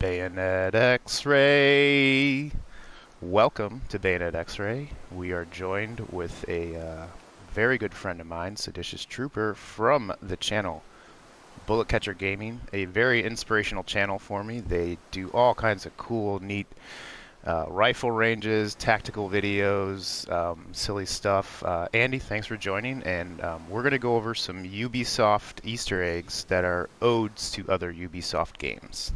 Bayonet X-Ray! Welcome to Bayonet X-Ray. We are joined with a very good friend of mine, Seditious Trooper, from the channel Bullet Catcher Gaming, a very inspirational channel for me. They do all kinds of cool, neat rifle ranges, tactical videos, silly stuff. Andy, thanks for joining, and we're going to go over some Ubisoft Easter eggs that are odes to other Ubisoft games.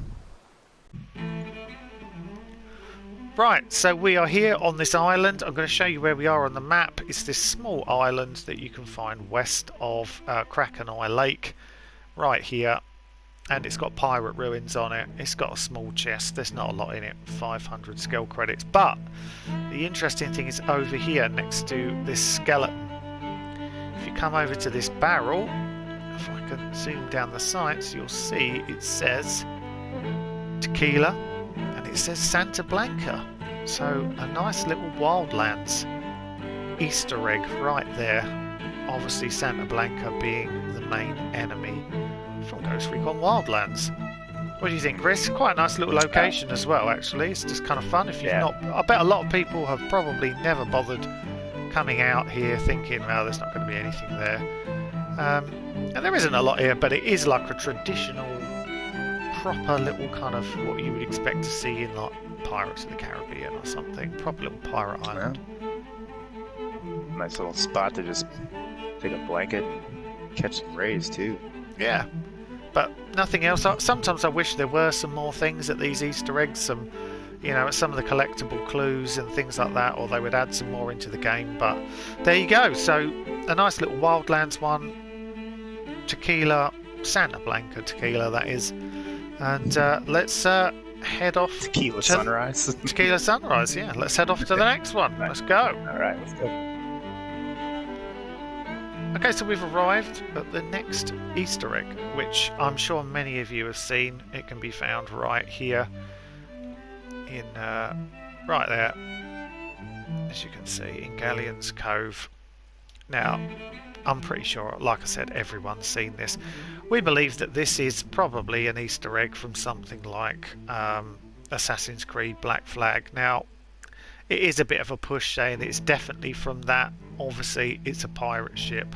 Right, so we are here on this island. I'm going to show you where we are on the map. It's this small island that you can find west of Kraken Eye Lake, right here. And it's got pirate ruins on it. It's got a small chest. There's not a lot in it, 500 skill credits. But the interesting thing is over here next to this skeleton. If you come over to this barrel, if I can zoom down the sights, you'll see it says Tequila. And it says Santa Blanca, so a nice little Wildlands Easter egg right there. Obviously Santa Blanca being the main enemy from Ghost Recon Wildlands. What do you think, Chris? Quite a nice little location as well, actually. It's just kind of fun if you've not... I bet a lot of people have probably never bothered coming out here thinking, well, there's not going to be anything there. And there isn't a lot here, but it is like a traditional proper little kind of what you would expect to see in like Pirates of the Caribbean or something. Proper little pirate island. Nice little spot to just take a blanket and catch some rays too. Yeah, but nothing else. Sometimes I wish there were some more things at these Easter eggs, some, you know, some of the collectible clues and things like that, or they would add some more into the game. But there you go. So a nice little Wildlands one, Tequila, Santa Blanca Tequila, that is. And let's head off. Tequila Sunrise. Tequila Sunrise, yeah. Let's head off to the next one. Let's go. Alright, let's go. Okay, so we've arrived at the next Easter egg, which I'm sure many of you have seen. It can be found right here, in right there, as you can see, in Galleon's Cove. Now, I'm pretty sure, like I said, everyone's seen this. We believe that this is probably an Easter egg from something like Assassin's Creed Black Flag. Now, it is a bit of a push saying it's definitely from that. Obviously, it's a pirate ship.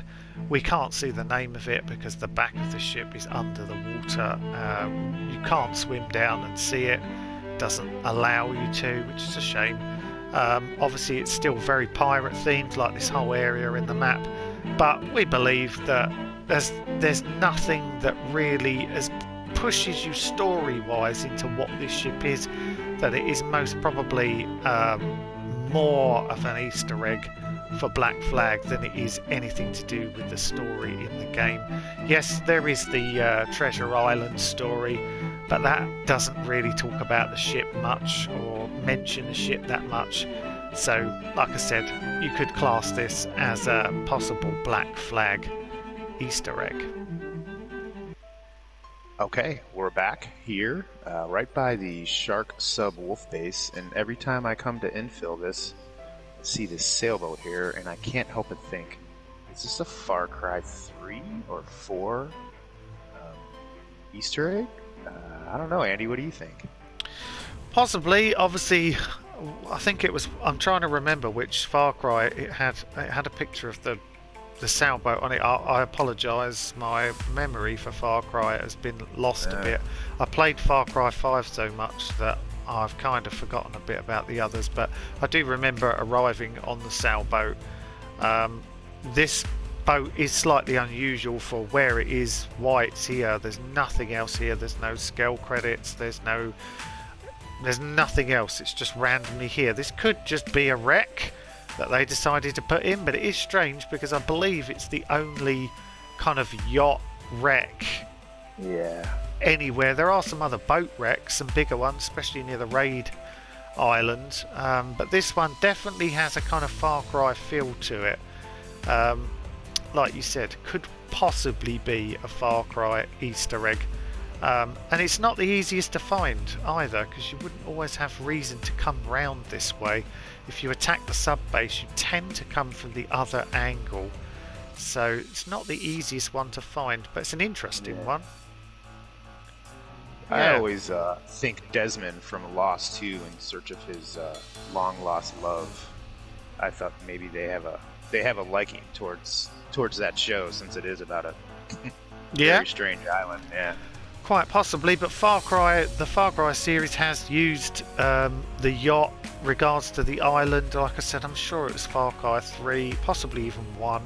We can't see the name of it because the back of the ship is under the water. You can't swim down and see it. It doesn't allow you to, which is a shame. Obviously, it's still very pirate themed, like this whole area in the map. But we believe that there's nothing that really pushes you story-wise into what this ship is, that it is most probably more of an Easter egg for Black Flag than it is anything to do with the story in the game. Yes, there is the Treasure Island story, but that doesn't really talk about the ship much or mention the ship that much. So, like I said, you could class this as a possible Black Flag Easter egg. Okay, we're back here, right by the Shark Sub Wolf Base, and every time I come to infill this, I see this sailboat here, and I can't help but think, is this a Far Cry 3 or 4 Easter egg? I don't know, Andy, what do you think? Possibly, obviously, I think it was, I'm trying to remember which Far Cry it had a picture of the sailboat on it. I apologise, my memory for Far Cry has been lost a bit. I played Far Cry 5 so much that I've kind of forgotten a bit about the others, but I do remember arriving on the sailboat. This boat is slightly unusual for where it is, why it's here. There's nothing else here. There's no skill credits. There's nothing else. It's just randomly here. This could just be a wreck that they decided to put in, but it is strange because I believe it's the only kind of yacht wreck anywhere. There are some other boat wrecks, some bigger ones, especially near the Raid Island, but this one definitely has a kind of Far Cry feel to it. Like you said, could possibly be a Far Cry Easter egg. And it's not the easiest to find either, because you wouldn't always have reason to come round this way. If you attack the sub base, you tend to come from the other angle, so it's not the easiest one to find, but it's an interesting one. I always think Desmond from Lost 2 in search of his long lost love. I thought maybe they have a liking towards that show, since it is about a very strange island. Yeah. Quite possibly, but the Far Cry series has used the yacht regards to the island. Like I said, I'm sure it was Far Cry 3, possibly even 1.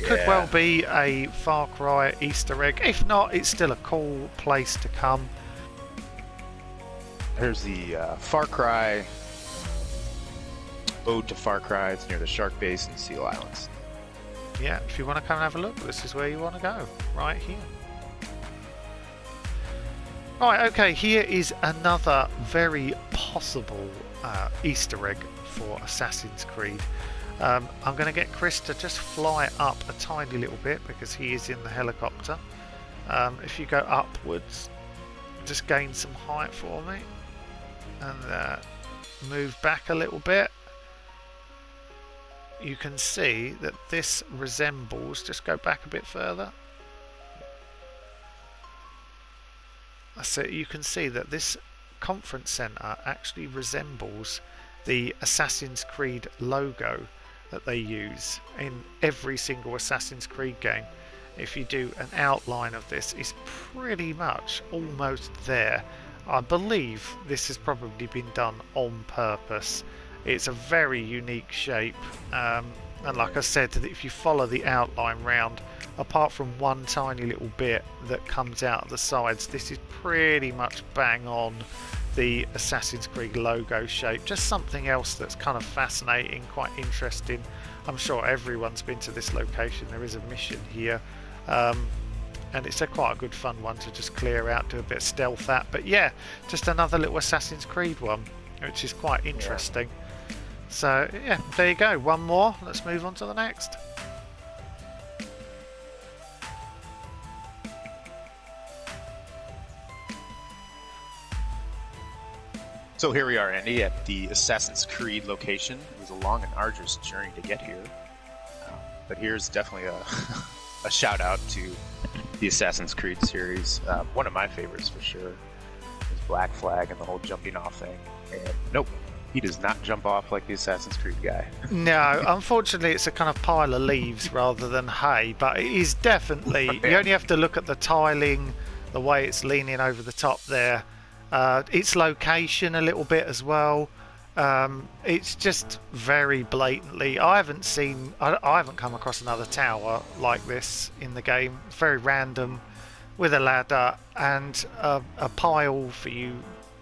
Could well be a Far Cry Easter egg. If not, it's still a cool place to come. There's the Far Cry Ode to Far Cry. It's near the Shark Base and Seal Islands. Yeah, if you want to come and have a look, this is where you want to go, right here. Right, okay, here is another very possible Easter egg for Assassin's Creed. I'm going to get Chris to just fly up a tiny little bit because he is in the helicopter. If you go upwards, just gain some height for me and move back a little bit. You can see that this resembles, just go back a bit further. So you can see that this conference centre actually resembles the Assassin's Creed logo that they use in every single Assassin's Creed game. If you do an outline of this, it's pretty much almost there. I believe this has probably been done on purpose. It's a very unique shape, and like I said, if you follow the outline round, apart from one tiny little bit that comes out of the sides, this is pretty much bang on the Assassin's Creed logo shape. Just something else that's kind of fascinating, quite interesting. I'm sure everyone's been to this location. There is a mission here, and it's quite a good fun one to just clear out, do a bit of stealth at. But yeah, just another little Assassin's Creed one, which is quite interesting. So yeah, there you go, one more. Let's move on to the next. So here we are, Andy, at the Assassin's Creed location. It was a long and arduous journey to get here. But here's definitely a shout out to the Assassin's Creed series. One of my favorites for sure is Black Flag and the whole jumping off thing. And nope, he does not jump off like the Assassin's Creed guy. No, unfortunately it's a kind of pile of leaves rather than hay, but it is definitely, you only have to look at the tiling, the way it's leaning over the top there. Its location a little bit as well. It's just very blatantly, I haven't come across another tower like this in the game. It's very random, with a ladder and a pile for you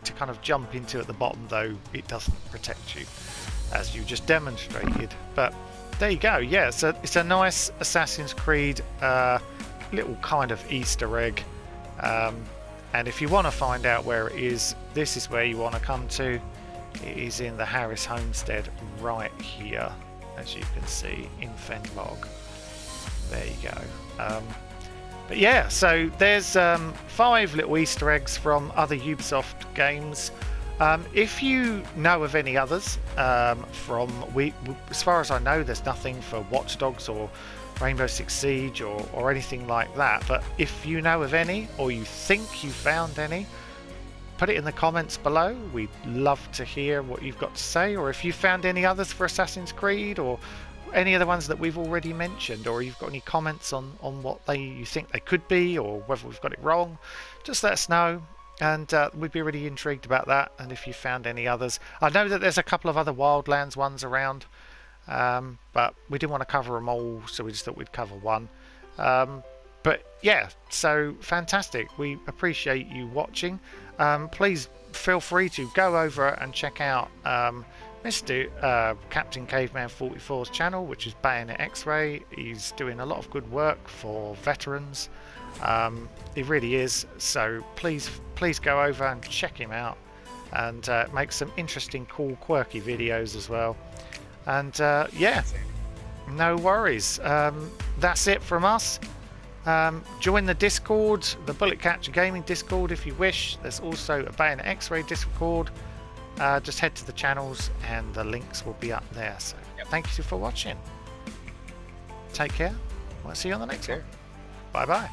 to kind of jump into at the bottom, though it doesn't protect you, as you just demonstrated. But there you go. Yeah, so it's a nice Assassin's Creed little kind of Easter egg. And if you want to find out where it is, this is where you want to come to. It is in the Harris Homestead right here, as you can see, in Fenlog. There you go. But yeah, so there's 5 little Easter eggs from other Ubisoft games. If you know of any others, as far as I know, there's nothing for Watch Dogs or Rainbow Six Siege or anything like that. But if you know of any, or you think you found any, put it in the comments below. We'd love to hear what you've got to say, or if you found any others for Assassin's Creed, or any of the ones that we've already mentioned, or you've got any comments on what you think they could be, or whether we've got it wrong, just let us know, and we'd be really intrigued about that. And if you found any others, I know that there's a couple of other Wildlands ones around, but we didn't want to cover them all, so we just thought we'd cover one. But yeah, so fantastic. We appreciate you watching. Please feel free to go over and check out Mr. Captain Caveman 44's channel, which is Bayonet X-Ray. He's doing a lot of good work for veterans. He really is. So please go over and check him out, and make some interesting, cool, quirky videos as well. And yeah, no worries. That's it from us. Join the Discord, the Bullet Catcher Gaming Discord, if you wish. There's also a Bayonet X-Ray Discord. Just head to the channels and the links will be up there. So thank you for watching. Take care. We'll see you on the next one. Bye bye.